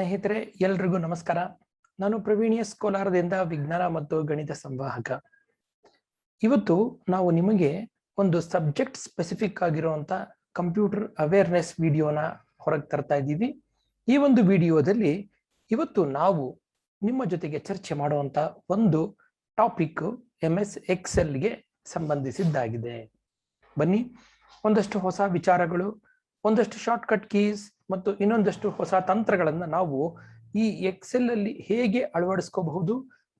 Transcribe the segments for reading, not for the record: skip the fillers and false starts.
ಸ್ನೇಹಿತರೆ ಎಲ್ರಿಗೂ ನಮಸ್ಕಾರ. ನಾನು ಪ್ರವೀಣ್ ಎಸ್ ಕೋಲಾರದಿಂದ ವಿಜ್ಞಾನ ಮತ್ತು ಗಣಿತ ಸಂವಾಹಕ. ಇವತ್ತು ನಾವು ನಿಮಗೆ ಒಂದು ಸಬ್ಜೆಕ್ಟ್ ಸ್ಪೆಸಿಫಿಕ್ ಆಗಿರುವಂತ ಕಂಪ್ಯೂಟರ್ ಅವೇರ್ನೆಸ್ ವಿಡಿಯೋನ ಹೊರಗೆ ತರ್ತಾ ಇದ್ದೀವಿ. ಈ ಒಂದು ವಿಡಿಯೋದಲ್ಲಿ ಇವತ್ತು ನಾವು ನಿಮ್ಮ ಜೊತೆಗೆ ಚರ್ಚೆ ಮಾಡುವಂತ ಒಂದು ಟಾಪಿಕ್ MS ಎಕ್ಸೆಲ್ಗೆ ಸಂಬಂಧಿಸಿದ್ದಾಗಿದೆ. ಬನ್ನಿ, ಒಂದಷ್ಟು ಹೊಸ ವಿಚಾರಗಳು, ಒಂದಷ್ಟು ಶಾರ್ಟ್ಕಟ್ ಕೀಸ್ ಮತ್ತು ಇನ್ನೊಂದಷ್ಟು ಹೊಸ ತಂತ್ರಗಳನ್ನ ನಾವು ಈ ಎಕ್ಸೆಲ್ ಅಲ್ಲಿ ಹೇಗೆ ಅಳವಡಿಸ್ಕೋಬಹುದು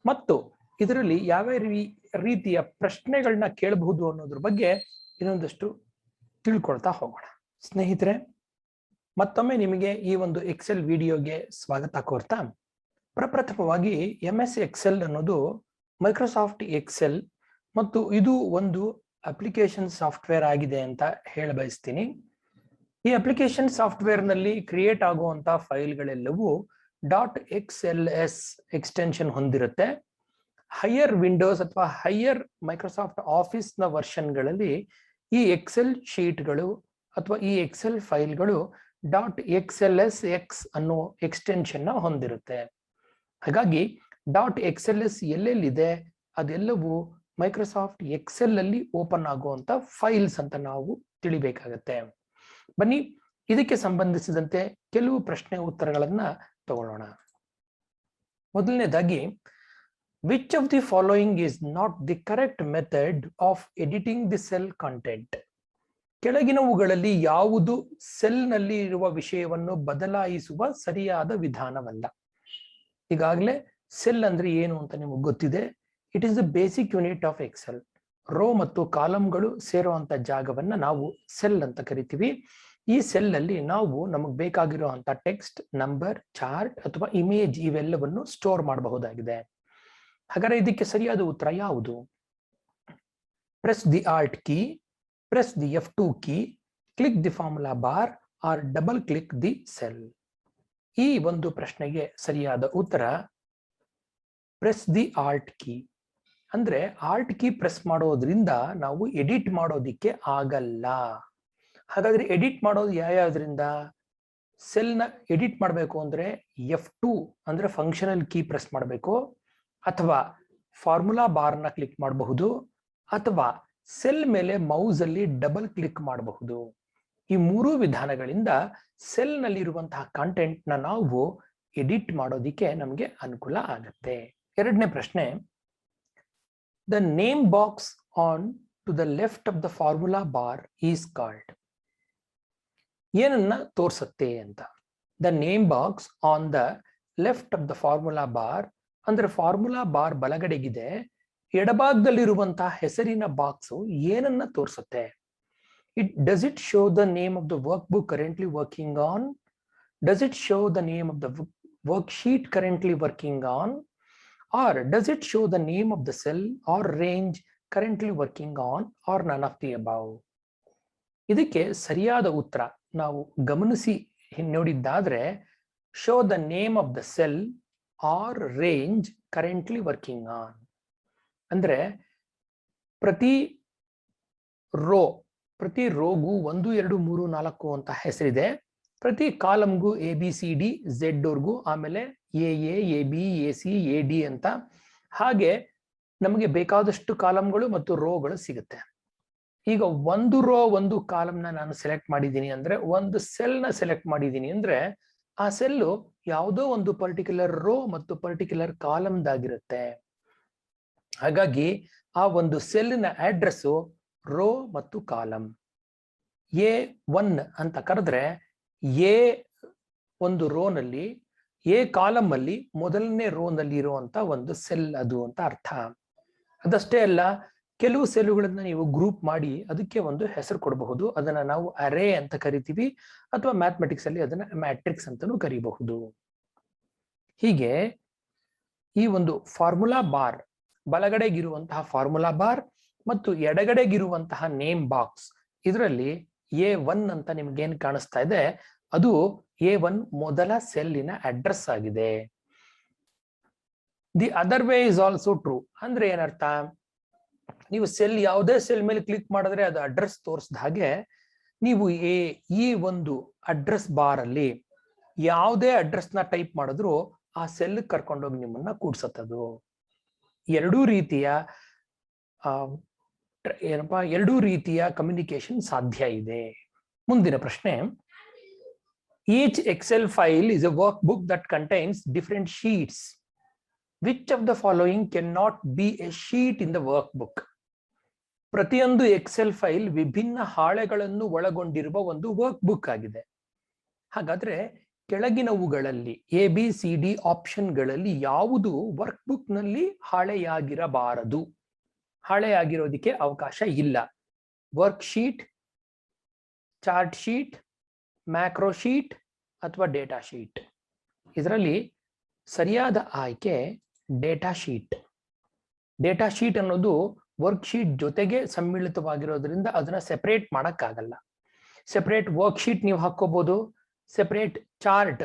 ಮತ್ತು ಇದರಲ್ಲಿ ಯಾವ ರೀತಿಯ ಪ್ರಶ್ನೆಗಳನ್ನ ಕೇಳಬಹುದು ಅನ್ನೋದ್ರ ಬಗ್ಗೆ ಇನ್ನೊಂದಷ್ಟು ತಿಳ್ಕೊಳ್ತಾ ಹೋಗೋಣ. ಸ್ನೇಹಿತರೆ, ಮತ್ತೊಮ್ಮೆ ನಿಮಗೆ ಈ ಒಂದು ಎಕ್ಸೆಲ್ ವಿಡಿಯೋಗೆ ಸ್ವಾಗತ ಕೋರ್ತಾ, ಪ್ರಪ್ರಥಮವಾಗಿ MS ಎಕ್ಸೆಲ್ ಅನ್ನೋದು ಮೈಕ್ರೋಸಾಫ್ಟ್ ಎಕ್ಸೆಲ್ ಮತ್ತು ಇದು ಒಂದು ಅಪ್ಲಿಕೇಶನ್ ಸಾಫ್ಟ್ವೇರ್ ಆಗಿದೆ ಅಂತ ಹೇಳ ಬಯಸ್ತೀನಿ. ಈ ಅಪ್ಲಿಕೇಶನ್ ಸಾಫ್ಟ್ವೇರ್ ನಲ್ಲಿ ಕ್ರಿಯೇಟ್ ಆಗುವಂತ ಫೈಲ್ಗಳೆಲ್ಲವೂ .xls ಎಕ್ಸ್ಟೆನ್ಷನ್ ಹೊಂದಿರುತ್ತೆ. ಹೈಯರ್ ವಿಂಡೋಸ್ ಅಥವಾ ಹೈಯರ್ ಮೈಕ್ರೋಸಾಫ್ಟ್ ಆಫೀಸ್ ನ ವರ್ಷನ್ಗಳಲ್ಲಿ ಈ ಎಕ್ಸೆಲ್ ಶೀಟ್ಗಳು ಅಥವಾ ಈ ಎಕ್ಸೆಲ್ ಫೈಲ್ಗಳು .xlsx ಅನ್ನೋ ಎಕ್ಸ್ಟೆನ್ಷನ್ ನ ಹೊಂದಿರುತ್ತೆ. ಹಾಗಾಗಿ .xls ಎಲ್ಲೆಲ್ಲಿದೆ ಅದೆಲ್ಲವೂ ಮೈಕ್ರೋಸಾಫ್ಟ್ ಎಕ್ಸೆಲ್ ಅಲ್ಲಿ ಓಪನ್ ಆಗುವಂತ ಫೈಲ್ಸ್ ಅಂತ ನಾವು ತಿಳಿಬೇಕಾಗತ್ತೆ. ಬನ್ನಿ, ಇದಕ್ಕೆ ಸಂಬಂಧಿಸಿದಂತೆ ಕೆಲವು ಪ್ರಶ್ನೆ ಉತ್ತರಗಳನ್ನ ತಗೊಳ್ಳೋಣ. ಮೊದಲನೇದಾಗಿ, which of the following is not the correct method of editing the cell content? ಕೆಳಗಿನವುಗಳಲ್ಲಿ ಯಾವುದು ಸೆಲ್ ನಲ್ಲಿ ಇರುವ ವಿಷಯವನ್ನು ಬದಲಾಯಿಸುವ ಸರಿಯಾದ ವಿಧಾನವಲ್ಲ. ಈಗಾಗಲೇ ಸೆಲ್ ಅಂದ್ರೆ ಏನು ಅಂತ ನಿಮಗೆ ಗೊತ್ತಿದೆ. It is the basic unit of Excel. Row ಮತ್ತು ಕಾಲಮ್ಗಳು ಸೇರುವಂತ ಜಾಗವನ್ನ ನಾವು ಸೆಲ್ ಅಂತ ಕರಿತೀವಿ. ಈ ಸೆಲ್ ಅಲ್ಲಿ ನಾವು ನಮಗೆ ಬೇಕಾಗಿರುವಂತ ಟೆಕ್ಸ್ಟ್, ನಂಬರ್, ಚಾರ್ಟ್ ಅಥವಾ ಇಮೇಜ್ ಇವೆಲ್ಲವನ್ನು ಸ್ಟೋರ್ ಮಾಡಬಹುದಾಗಿದೆ. ಹಾಗಾದ್ರೆ ಇದಕ್ಕೆ ಸರಿಯಾದ ಉತ್ತರ ಯಾವುದು? Press the Alt key, press the F2 key, click the formula bar or double click the cell. ಈ ಒಂದು ಪ್ರಶ್ನೆಗೆ ಸರಿಯಾದ ಉತ್ತರ ಪ್ರೆಸ್ ದಿ Alt ಕೀ. ಅಂದ್ರೆ Alt ಕೀ ಪ್ರೆಸ್ ಮಾಡೋದ್ರಿಂದ ನಾವು ಎಡಿಟ್ ಮಾಡೋದಿಕ್ಕೆ ಆಗಲ್ಲ. ಹಾಗಾದ್ರೆ ಎಡಿಟ್ ಮಾಡೋದು ಯಾವ್ಯಾವ್ದ್ರಿಂದ? ಸೆಲ್ ನ ಎಡಿಟ್ ಮಾಡಬೇಕು ಅಂದ್ರೆ F2 ಅಂದ್ರೆ ಫಂಕ್ಷನಲ್ ಕೀ ಪ್ರೆಸ್ ಮಾಡಬೇಕು, ಅಥವಾ ಫಾರ್ಮುಲಾ ಬಾರ್ ನ ಕ್ಲಿಕ್ ಮಾಡಬಹುದು, ಅಥವಾ ಸೆಲ್ ಮೇಲೆ ಮೌಸ್ ಅಲ್ಲಿ ಡಬಲ್ ಕ್ಲಿಕ್ ಮಾಡಬಹುದು. ಈ ಮೂರು ವಿಧಾನಗಳಿಂದ ಸೆಲ್ ನಲ್ಲಿ ಇರುವಂತಹ ಕಂಟೆಂಟ್ ನ ನಾವು ಎಡಿಟ್ ಮಾಡೋದಿಕ್ಕೆ ನಮಗೆ ಅನುಕೂಲ ಆಗುತ್ತೆ. ಎರಡನೇ ಪ್ರಶ್ನೆ, the name box on to the left of the formula bar is called. ಏನನ್ನ ತೋರಿಸುತ್ತೆ ಅಂತ? The name box on the left of the formula bar ಅಂದ್ರೆ ಫಾರ್ಮುಲಾ ಬಾರ್ ಬಲಗಡೆಗಿದೆ, ಎಡಭಾಗದಲ್ಲಿರುವಂತಹ ಹೆಸರಿನ ಬಾಕ್ಸ್ ಏನನ್ನ ತೋರಿಸುತ್ತೆ? Does it show the name of the workbook currently working on? Does it show the name of the worksheet currently working on? Or does it show the name of the cell or range currently working on, or none of the above? ಇದಕ್ಕೆ ಸರಿಯಾದ ಉತ್ತರ ನಾವು ಗಮನಿಸಿ ನೋಡಿದ್ದಾದ್ರೆ show the name of the cell are range currently working on. ಅಂದ್ರೆ ಪ್ರತಿ ರೋಗೂ 1, 2, 3, 4 ಅಂತ ಹೆಸರಿದೆ. ಪ್ರತಿ ಕಾಲಮ್ಗೂ ABCD Z ವರ್ಗೂ, ಆಮೇಲೆ AA, AB, AC, AD ಅಂತ ಹಾಗೆ ನಮಗೆ ಬೇಕಾದಷ್ಟು ಕಾಲಮ್ಗಳು ಮತ್ತು ರೋಗಳು ಸಿಗುತ್ತೆ. ಈಗ ಒಂದು ರೋ ಒಂದು ಕಾಲಮ್ನ ನಾನು ಸೆಲೆಕ್ಟ್ ಮಾಡಿದ್ದೀನಿ ಅಂದ್ರೆ, ಒಂದು ಸೆಲ್ ನ ಸೆಲೆಕ್ಟ್ ಮಾಡಿದ್ದೀನಿ ಅಂದ್ರೆ, ಆ ಸೆಲ್ಲು ಯಾವುದೋ ಒಂದು ಪರ್ಟಿಕ್ಯುಲರ್ ರೋ ಮತ್ತು ಪರ್ಟಿಕ್ಯುಲರ್ ಕಾಲಮ್ದಾಗಿರುತ್ತೆ. ಹಾಗಾಗಿ ಆ ಒಂದು ಸೆಲ್ನ ಅಡ್ರೆಸ್ ರೋ ಮತ್ತು ಕಾಲಮ್. A1 ಅಂತ ಕರೆದ್ರೆ ಎ ಒಂದು ರೋನಲ್ಲಿ, ಎ ಕಾಲಮ್ ಅಲ್ಲಿ ಮೊದಲನೇ ರೋನಲ್ಲಿ ಇರುವಂತ ಒಂದು ಸೆಲ್ ಅದು ಅಂತ ಅರ್ಥ. ಅದಷ್ಟೇ ಅಲ್ಲ, ಕೆಲವು ಸೆಲ್ಗಳನ್ನ ನೀವು ಗ್ರೂಪ್ ಮಾಡಿ ಅದಕ್ಕೆ ಒಂದು ಹೆಸರು ಕೊಡಬಹುದು. ಅದನ್ನ ನಾವು ಅರೇ ಅಂತ ಕರಿತೀವಿ, ಅಥವಾ ಮ್ಯಾಥಮೆಟಿಕ್ಸ್ ಅಲ್ಲಿ ಅದನ್ನ ಮ್ಯಾಟ್ರಿಕ್ಸ್ ಅಂತಾನೂ ಕರಿಬಹುದು. ಹೀಗೆ ಈ ಒಂದು ಫಾರ್ಮುಲಾ ಬಾರ್, ಬಲಗಡೆಗಿರುವಂತಹ ಫಾರ್ಮುಲಾ ಬಾರ್ ಮತ್ತು ಎಡಗಡೆಗಿರುವಂತಹ ನೇಮ್ ಬಾಕ್ಸ್, ಇದರಲ್ಲಿ A1 ಅಂತ ನಿಮ್ಗೇನ್ ಕಾಣಿಸ್ತಾ ಇದೆ ಅದು A1 ಮೊದಲ ಸೆಲ್ಲಿನ ಅಡ್ರೆಸ್ ಆಗಿದೆ. The other way is also true. ಅಂದ್ರೆ ಏನರ್ಥ? ನೀವು ಸೆಲ್ ಯಾವುದೇ ಸೆಲ್ ಮೇಲೆ ಕ್ಲಿಕ್ ಮಾಡಿದ್ರೆ ಅದು ಅಡ್ರೆಸ್ ತೋರಿಸಿದ ಹಾಗೆ, ನೀವು ಈ ಒಂದು ಅಡ್ರೆಸ್ ಬಾರ್ ಅಲ್ಲಿ ಯಾವುದೇ ಅಡ್ರೆಸ್ನ ಟೈಪ್ ಮಾಡಿದ್ರು ಆ ಸೆಲ್ ಕರ್ಕೊಂಡೋಗಿ ನಿಮ್ಮನ್ನ ಕೂಡ್ಸತ್ತದು. ಎರಡೂ ರೀತಿಯ ಎರಡೂ ರೀತಿಯ ಕಮ್ಯುನಿಕೇಶನ್ ಸಾಧ್ಯ ಇದೆ. ಮುಂದಿನ ಪ್ರಶ್ನೆ, each Excel file is a work book that contains different sheets. Which of the following can not be a sheet in the work book? ಪ್ರತಿಯೊಂದು ಎಕ್ಸೆಲ್ ಫೈಲ್ ವಿಭಿನ್ನ ಹಾಳೆಗಳನ್ನು ಒಳಗೊಂಡಿರುವ ಒಂದು ವರ್ಕ್ ಬುಕ್ ಆಗಿದೆ. ಹಾಗಾದ್ರೆ ಕೆಳಗಿನವುಗಳಲ್ಲಿ ABCD ಆಪ್ಷನ್ಗಳಲ್ಲಿ ಯಾವುದು ವರ್ಕ್ ಬುಕ್ ನಲ್ಲಿ ಹಾಳೆಯಾಗಿರಬಾರದು? ಹಾಳೆಯಾಗಿರೋದಕ್ಕೆ ಅವಕಾಶ ಇಲ್ಲ. Work sheet, chart sheet, macro sheet ಅಥವಾ ಡೇಟಾ ಶೀಟ್. ಇದರಲ್ಲಿ ಸರಿಯಾದ ಆಯ್ಕೆ ಡೇಟಾ ಶೀಟ್. ಡೇಟಾ ಶೀಟ್ ಅನ್ನೋದು ವರ್ಕ್ ಶೀಟ್ ಜೊತೆಗೆ ಸಮ್ಮಿಳಿತವಾಗಿರೋದ್ರಿಂದ ಅದನ್ನ ಸೆಪರೇಟ್ ಮಾಡಕ್ಕಾಗಲ್ಲ. ಸೆಪರೇಟ್ ವರ್ಕ್ ಶೀಟ್ ನೀವು ಹಾಕೋಬಹುದು, ಸೆಪರೇಟ್ ಚಾರ್ಟ್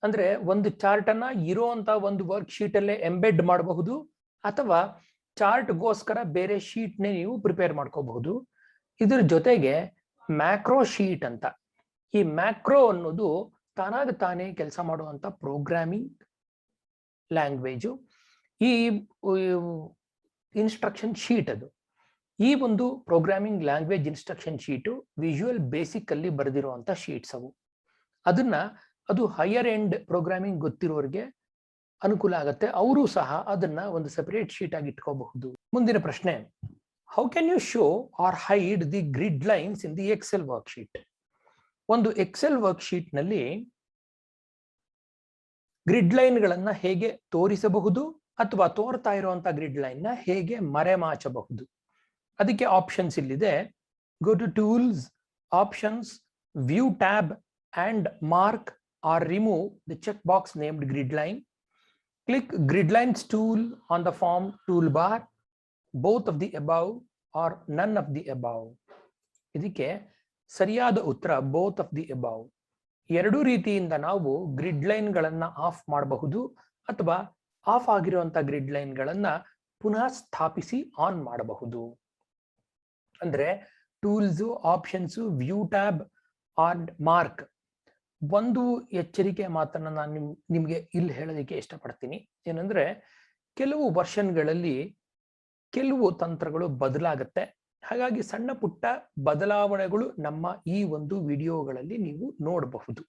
ಅಂದ್ರೆ ಒಂದು ಚಾರ್ಟ್ ಅನ್ನ ಇರೋಂತ ಒಂದು ವರ್ಕ್ ಶೀಟ್ ಅಲ್ಲೇ ಎಂಬೆಡ್ ಮಾಡಬಹುದು, ಅಥವಾ ಚಾರ್ಟ್ಗೋಸ್ಕರ ಬೇರೆ ಶೀಟ್ ನೇ ನೀವು ಪ್ರಿಪೇರ್ ಮಾಡ್ಕೋಬಹುದು. ಇದ್ರ ಜೊತೆಗೆ ಮ್ಯಾಕ್ರೋ ಶೀಟ್ ಅಂತ, ಈ ಮ್ಯಾಕ್ರೋ ಅನ್ನೋದು ತಾನಾಗ ತಾನೇ ಕೆಲಸ ಮಾಡುವಂತ ಪ್ರೋಗ್ರಾಮಿಂಗ್ ಲ್ಯಾಂಗ್ವೇಜು. ಈ ಇನ್ಸ್ಟ್ರಕ್ಷನ್ ಶೀಟ್ ಅದು. ಈ ಒಂದು programming language instruction sheet visual basic ಅಲ್ಲಿ ಬರೆದಿರುವಂತ ಶೀಟ್ಸ್ ಅವು. ಅದು ಹೈಯರ್ ಎಂಡ್ ಪ್ರೋಗ್ರಾಮಿಂಗ್ ಗೊತ್ತಿರೋರಿಗೆ ಅನುಕೂಲ ಆಗುತ್ತೆ. ಅವರು ಸಹ ಅದನ್ನ ಒಂದು ಸೆಪರೇಟ್ ಶೀಟ್ ಆಗಿ ಇಟ್ಕೋಬಹುದು. ಮುಂದಿನ ಪ್ರಶ್ನೆ, how can you show or hide the grid lines in the Excel work sheet? ಒಂದು ಎಕ್ಸೆಲ್ ವರ್ಕ್ ಶೀಟ್ ನಲ್ಲಿ ಗ್ರಿಡ್ ಲೈನ್ ಗಳನ್ನ ಹೇಗೆ ತೋರಿಸಬಹುದು ಅಥವಾ ತೋರ್ತಾ ಇರುವಂತಹ ಗ್ರಿಡ್ ಲೈನ್ ನ ಹೇಗೆ ಮರೆಮಾಚಬಹುದು? ಅದಕ್ಕೆ ಆಪ್ಷನ್ಸ್ ಇಲ್ಲಿದೆ. Go to tools, options, view tab and mark or remove the checkbox named grid line. Click grid lines tool on the form toolbar, both of the above or none of the above. ಇದಕ್ಕೆ ಸರಿಯಾದ ಉತ್ತರ both of the above. ಎರಡು ರೀತಿಯಿಂದ ನಾವು grid line ಗಳನ್ನ of ಮಾಡಬಹುದು ಅಥವಾ of ಆಗಿರುವಂತಹ ಗ್ರಿಡ್ ಲೈನ್ ಗಳನ್ನ ಪುನಃ ಸ್ಥಾಪಿಸಿ ಆನ್ ಮಾಡಬಹುದು. ಅಂದ್ರೆ tools, options, view tab on mark. ಒಂದು ಎಚ್ಚರಿಕೆ ಮಾತನ್ನ ನಾನು ನಿಮ್ಗೆ ಇಲ್ಲಿ ಹೇಳೋದಕ್ಕೆ ಇಷ್ಟಪಡ್ತೀನಿ. ಏನಂದ್ರೆ ಕೆಲವು ವರ್ಷನ್ಗಳಲ್ಲಿ ಕೆಲವು ತಂತ್ರಗಳು ಬದಲಾಗುತ್ತೆ. ಹಾಗಾಗಿ ಸಣ್ಣ ಪುಟ್ಟ ಬದಲಾವಣೆಗಳು ನಮ್ಮ ಈ ಒಂದು ವಿಡಿಯೋಗಳಲ್ಲಿ ನೀವು ನೋಡಬಹುದು.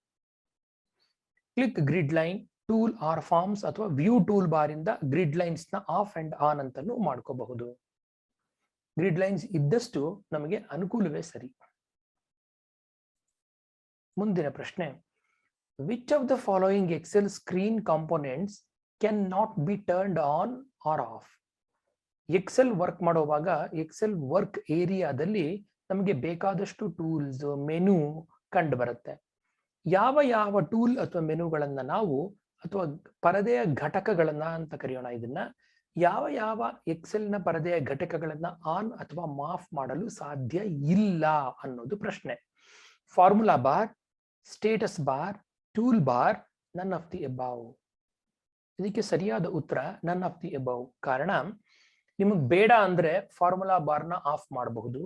Click grid line tool or forms ಅಥವಾ ವ್ಯೂ ಟೂಲ್ ಬಾರ್ ಇಂದ ಗ್ರಿಡ್ ಲೈನ್ಸ್ ನ ಆಫ್ ಅಂಡ್ ಆನ್ ಅಂತಾನು ಮಾಡ್ಕೋಬಹುದು. ಗ್ರಿಡ್ ಲೈನ್ಸ್ ಇದ್ದಷ್ಟು ನಮಗೆ ಅನುಕೂಲವೇ ಸರಿ. ಮುಂದಿನ ಪ್ರಶ್ನೆ, which of the following Excel screen components cannot be turned on or off? Excel work ಮಾಡುವಾಗ ಎಕ್ಸೆಲ್ ವರ್ಕ್ ಏರಿಯಾದಲ್ಲಿ ನಮಗೆ ಬೇಕಾದಷ್ಟು ಟೂಲ್ಸ್, ಮೆನು ಕಂಡು ಬರುತ್ತೆ. ಯಾವ ಯಾವ ಟೂಲ್ ಅಥವಾ ಮೆನುಗಳನ್ನ ನಾವು ಅಥವಾ ಪರದೆಯ ಘಟಕಗಳನ್ನ ಅಂತ ಕರೆಯೋಣ, ಇದನ್ನ ಯಾವ ಯಾವ ಎಕ್ಸೆಲ್ ನ ಪರದೆಯ ಘಟಕಗಳನ್ನ ಆನ್ ಅಥವಾ ಮಾಫ್ ಮಾಡಲು ಸಾಧ್ಯ ಇಲ್ಲ ಅನ್ನೋದು ಪ್ರಶ್ನೆ. Formula bar, status bar, tool bar, none of the above. ಇದಕ್ಕೆ ಸರಿಯಾದ ಉತ್ತರ ನನ್ ಆಫ್ ದಿ ಅಬೌವ್. ಕಾರಣ, ನಿಮಗೆ ಬೇಡ ಅಂದ್ರೆ ಫಾರ್ಮುಲಾ ಬಾರ್ನ ಆಫ್ ಮಾಡಬಹುದು,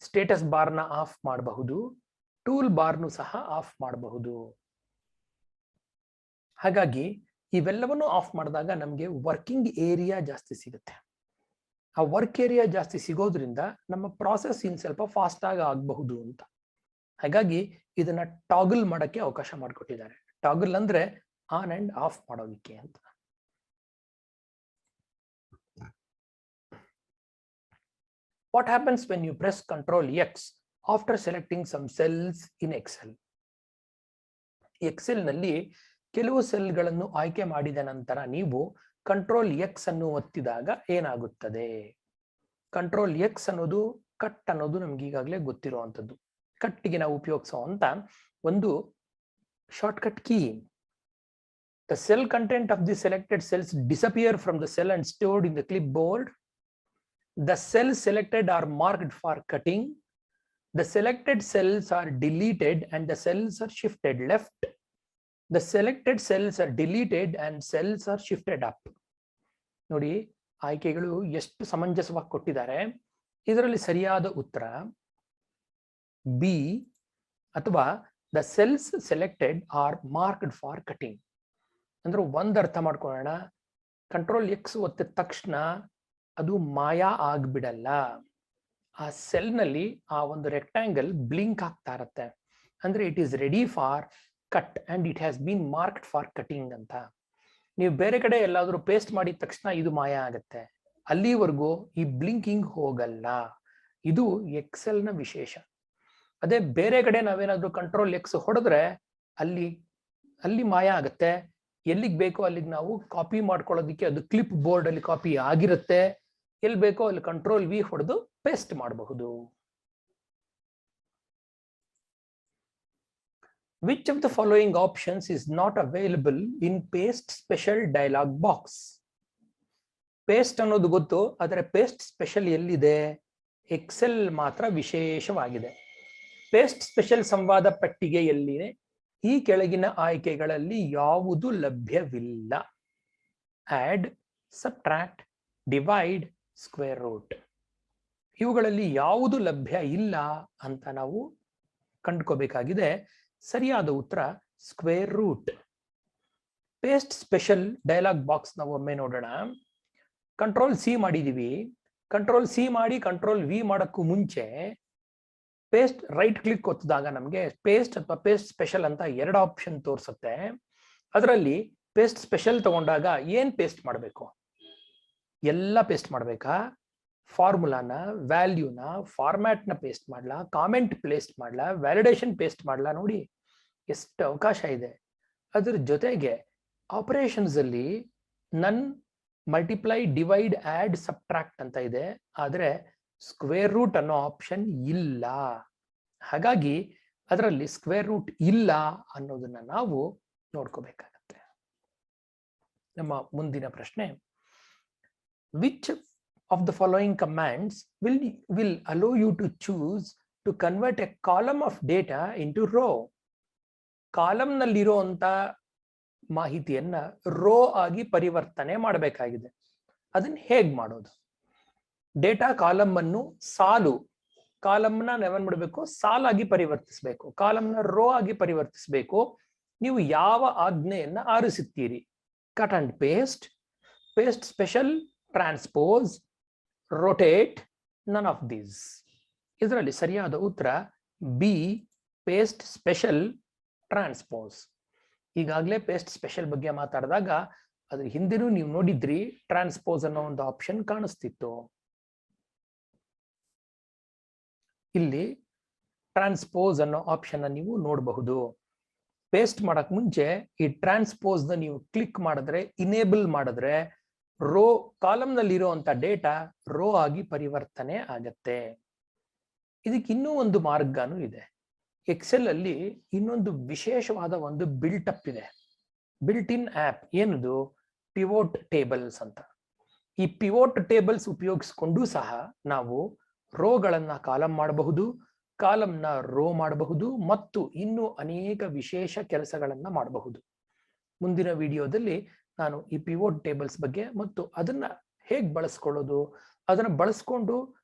ಸ್ಟೇಟಸ್ ಬಾರ್ನ ಆಫ್ ಮಾಡಬಹುದು, ಟೂಲ್ ಬಾರ್ನು ಸಹ ಆಫ್ ಮಾಡಬಹುದು. ಹಾಗಾಗಿ ಇವೆಲ್ಲವನ್ನು ಆಫ್ ಮಾಡಿದಾಗ ನಮಗೆ ವರ್ಕಿಂಗ್ ಏರಿಯಾ ಜಾಸ್ತಿ ಸಿಗುತ್ತೆ. ಆ ವರ್ಕ್ ಏರಿಯಾ ಜಾಸ್ತಿ ಸಿಗೋದ್ರಿಂದ ನಮ್ಮ ಪ್ರಾಸೆಸ್ ಇನ್ ಸ್ವಲ್ಪ ಫಾಸ್ಟ್ ಆಗಿ ಆಗಬಹುದು ಅಂತ. ಹಾಗಾಗಿ ಇದನ್ನ ಟಾಗಲ್ ಮಾಡಕ್ಕೆ ಅವಕಾಶ ಮಾಡಿಕೊಟ್ಟಿದ್ದಾರೆ. ಟಾಗಲ್ ಅಂದ್ರೆ ಆನ್ ಅಂಡ್ ಆಫ್ ಮಾಡೋದಿಕ್ಕೆ ಅಂತ. What happens when you press Ctrl X after selecting some cells in Excel? Excel ನಲ್ಲಿ ಕೆಲವು ಸೆಲ್ ಗಳನ್ನು ಆಯ್ಕೆ ಮಾಡಿದ ನಂತರ ನೀವು Ctrl X ಅನ್ನು ಒತ್ತಿದಾಗ ಏನಾಗುತ್ತದೆ? Ctrl X ಅನ್ನೋದು ಕಟ್ ಅನ್ನೋದು ನಮ್ಗೆ ಈಗಾಗಲೇ ಗೊತ್ತಿರುವಂತದ್ದು. ಕಟ್ಟಿಗೆ ನಾವು ಉಪಯೋಗಿಸುವಂತ ಒಂದು shortcut key. The cell content of the selected cells disappear from the cell and stored in the clipboard. The cells selected are marked for cutting. The selected cells are deleted and the cells are shifted left. The selected cells are deleted and cells are shifted up. ನೋಡಿ, ಆಯ್ಕೆಗಳು ಎಷ್ಟು ಸಮಂಜಸವಾಗಿ ಕೊಟ್ಟಿದ್ದಾರೆ. ಇದರಲ್ಲಿ ಸರಿಯಾದ ಉತ್ತರ B ಅಥವಾ the cells selected are marked for cutting. ಅಂದ್ರೆ ಒಂದ್ ಅರ್ಥ ಮಾಡ್ಕೊಳ್ಳೋಣ, ಕಂಟ್ರೋಲ್ ಎಕ್ಸ್ ಒತ್ತಿದ ತಕ್ಷಣ ಅದು ಮಾಯಾ ಆಗ್ಬಿಡಲ್ಲ. ಆ ಸೆಲ್ ನಲ್ಲಿ ಆ ಒಂದು ರೆಕ್ಟಾಂಗಲ್ ಬ್ಲಿಂಕ್ ಆಗ್ತಾ ಇರತ್ತೆ. ಅಂದ್ರೆ it is ready for cut and it has been marked for cutting ಅಂತ. ನೀವು ಬೇರೆ ಕಡೆ ಎಲ್ಲಾದ್ರೂ ಪೇಸ್ಟ್ ಮಾಡಿದ ತಕ್ಷಣ ಇದು ಮಾಯ ಆಗತ್ತೆ, ಅಲ್ಲಿವರೆಗೂ ಈ ಬ್ಲಿಂಕಿಂಗ್ ಹೋಗಲ್ಲ. ಇದು ಎಕ್ಸೆಲ್ ನ ವಿಶೇಷ. ಅದೇ ಬೇರೆ ಕಡೆ ನಾವೇನಾದ್ರೂ ಕಂಟ್ರೋಲ್ ಎಕ್ಸ್ ಹೊಡೆದ್ರೆ ಅಲ್ಲಿ ಮಾಯ ಆಗತ್ತೆ. ಎಲ್ಲಿಗೆ ಬೇಕೋ ಅಲ್ಲಿಗೆ ನಾವು ಕಾಪಿ ಮಾಡ್ಕೊಳ್ಳೋದಿಕ್ಕೆ ಅದು ಕ್ಲಿಪ್ ಬೋರ್ಡ್ ಅಲ್ಲಿ ಕಾಪಿ ಆಗಿರುತ್ತೆ. ಎಲ್ಲಿ ಬೇಕೋ ಅಲ್ಲಿ ಕಂಟ್ರೋಲ್ ವಿ ಹೊಡೆದು ಪೇಸ್ಟ್ ಮಾಡಬಹುದು. Which of the following options is not available in paste special dialog box? Paste ಅನ್ನೋದು ಗೊತ್ತು, ಆದರೆ ಪೇಸ್ಟ್ ಸ್ಪೆಷಲ್ ಎಲ್ಲಿದೆ? ಎಕ್ಸೆಲ್ ಮಾತ್ರ ವಿಶೇಷವಾಗಿದೆ. ಪೇಸ್ಟ್ ಸ್ಪೆಷಲ್ ಸಂವಾದ ಪಟ್ಟಿಗೆಯಲ್ಲಿದೆ ಈ ಕೆಳಗಿನ ಆಯ್ಕೆಗಳಲ್ಲಿ ಯಾವುದು ಲಭ್ಯವಿಲ್ಲ? Add, subtract, divide, square root. ಇವುಗಳಲ್ಲಿ ಯಾವುದು ಲಭ್ಯ ಇಲ್ಲ ಅಂತ ನಾವು ಕಂಡುಕೋಬೇಕಾಗಿದೆ. ಸರಿಯಾದ ಉತ್ತರ square root. Paste special dialog box ನಾವು ಒಮ್ಮೆ ನೋಡೋಣ. ಕಂಟ್ರೋಲ್ ಸಿ ಮಾಡಿದೀವಿ. ಕಂಟ್ರೋಲ್ ಸಿ ಮಾಡಿ ಕಂಟ್ರೋಲ್ ವಿ ಮಾಡಕ್ಕೂ ಮುಂಚೆ ಪೇಸ್ಟ್ ರೈಟ್ ಕ್ಲಿಕ್ ಒತ್ತಿದಾಗ ನಮಗೆ ಪೇಸ್ಟ್ ಅಥವಾ ಪೇಸ್ಟ್ ಸ್ಪೆಷಲ್ ಅಂತ ಎರಡು ಆಪ್ಷನ್ ತೋರಿಸುತ್ತೆ. ಅದರಲ್ಲಿ ಪೇಸ್ಟ್ ಸ್ಪೆಷಲ್ ತಗೊಂಡಾಗ ಏನ್ ಪೇಸ್ಟ್ ಮಾಡಬೇಕು? ಎಲ್ಲ ಪೇಸ್ಟ್ ಮಾಡ್ಬೇಕಾ? ಫಾರ್ಮುಲಾನ, ವ್ಯಾಲ್ಯೂನ, ಫಾರ್ಮ್ಯಾಟ್ನ ಪೇಸ್ಟ್ ಮಾಡ್ಲಾ, ಕಾಮೆಂಟ್ ಪೇಸ್ಟ್ ಮಾಡ್ಲಾ, ವ್ಯಾಲಿಡೇಷನ್ ಪೇಸ್ಟ್ ಮಾಡ್ಲಾ? ನೋಡಿ ಎಷ್ಟು ಅವಕಾಶ ಇದೆ. ಅದ್ರ ಜೊತೆಗೆ ಆಪರೇಷನ್ಸ್ ಅಲ್ಲಿ ನನ್, ಮಲ್ಟಿಪ್ಲೈ, ಡಿವೈಡ್, ಆಡ್, ಸಬ್ಟ್ರಾಕ್ಟ್ ಅಂತ ಇದೆ. ಆದ್ರೆ ಸ್ಕ್ವೇರ್ ರೂಟ್ ಅನ್ನೋ ಆಪ್ಷನ್ ಇಲ್ಲ. ಹಾಗಾಗಿ ಅದರಲ್ಲಿ ಸ್ಕ್ವೇರ್ ರೂಟ್ ಇಲ್ಲ ಅನ್ನೋದನ್ನ ನಾವು ನೋಡ್ಕೋಬೇಕಾಗತ್ತೆ. ನಮ್ಮ ಮುಂದಿನ ಪ್ರಶ್ನೆ, which of the following commands will allow you to choose to convert a column of data into row? Column ನಲ್ಲಿರುವಂತ ಮಾಹಿತಿಯನ್ನ ರೋ ಆಗಿ ಪರಿವರ್ತನೆ ಮಾಡಬೇಕಾಗಿದೆ. ಅದನ್ನ ಹೇಗ್ ಮಾಡೋದು? ಡೇಟಾ ಕಾಲಮ್ ಅನ್ನು ಕಾಲಮ್ನ ನಾವೇನ್ ಮಾಡಬೇಕು? ಸಾಲಾಗಿ ಪರಿವರ್ತಿಸಬೇಕು. ಕಾಲಮ್ನ ರೋ ಆಗಿ ಪರಿವರ್ತಿಸಬೇಕು. ನೀವು ಯಾವ ಆಜ್ಞೆಯನ್ನ ಆರಿಸುತ್ತೀರಿ? Cut and paste, paste special, transpose, rotate, none of these. ಇದರಲ್ಲಿ ಸರಿಯಾದ ಉತ್ತರ ಬಿ, ಪೇಸ್ಟ್ ಸ್ಪೆಷಲ್ ಟ್ರಾನ್ಸ್ಪೋಸ್. ಈಗಾಗಲೇ ಪೇಸ್ಟ್ ಸ್ಪೆಷಲ್ ಬಗ್ಗೆ ಮಾತಾಡಿದಾಗ ಅದ್ರ ಹಿಂದೆನೂ ನೀವು ನೋಡಿದ್ರಿ, ಟ್ರಾನ್ಸ್ಪೋಸ್ ಅನ್ನೋ ಒಂದು ಆಪ್ಷನ್ ಕಾಣಿಸ್ತಿತ್ತು. ಇಲ್ಲಿ ಟ್ರಾನ್ಸ್ಪೋಸ್ ಅನ್ನೋ ಆಪ್ಷನ್ ನೀವು ನೋಡಬಹುದು. ಪೇಸ್ಟ್ ಮಾಡಕ್ ಮುಂಚೆ ಈ ಟ್ರಾನ್ಸ್ಪೋಸ್ ನ ನೀವು ಕ್ಲಿಕ್ ಮಾಡಿದ್ರೆ, ಇನೇಬಲ್ ಮಾಡಿದ್ರೆ ರೋ ಕಾಲಮ್ ನಲ್ಲಿ ಇರುವಂತ ಡೇಟಾ ರೋ ಆಗಿ ಪರಿವರ್ತನೆ ಆಗತ್ತೆ. ಇದಕ್ಕೆ ಇನ್ನೂ ಒಂದು ಮಾರ್ಗನೂ ಇದೆ. ಎಕ್ಸೆಲ್ ಅಲ್ಲಿ ಇನ್ನೊಂದು ವಿಶೇಷವಾದ ಒಂದು ಬಿಲ್ಟ್ ಅಪ್ ಇದೆ, ಬಿಲ್ಟ್ ಇನ್ ಆಪ್. ಏನದು? ಪಿವೋಟ್ ಟೇಬಲ್ಸ್ ಅಂತ. ಈ ಪಿವೋಟ್ ಟೇಬಲ್ಸ್ ಉಪಯೋಗಿಸಿಕೊಂಡು ಸಹ ನಾವು ರೋಗಳನ್ನ ಕಾಲಮ್ ಮಾಡಬಹುದು, ಕಾಲಮ್ನ ರೋ ಮಾಡಬಹುದು ಮತ್ತು ಇನ್ನೂ ಅನೇಕ ವಿಶೇಷ ಕೆಲಸಗಳನ್ನ ಮಾಡಬಹುದು. ಮುಂದಿನ ವಿಡಿಯೋದಲ್ಲಿ ನಾನು ಈ ಪಿವೋಟ್ ಟೇಬಲ್ಸ್ ಬಗ್ಗೆ ಮತ್ತು ಅದನ್ನ ಹೇಗ್ ಬಳಸ್ಕೊಳ್ಳೋದು, ಅದನ್ನ ಬಳಸ್ಕೊಂಡು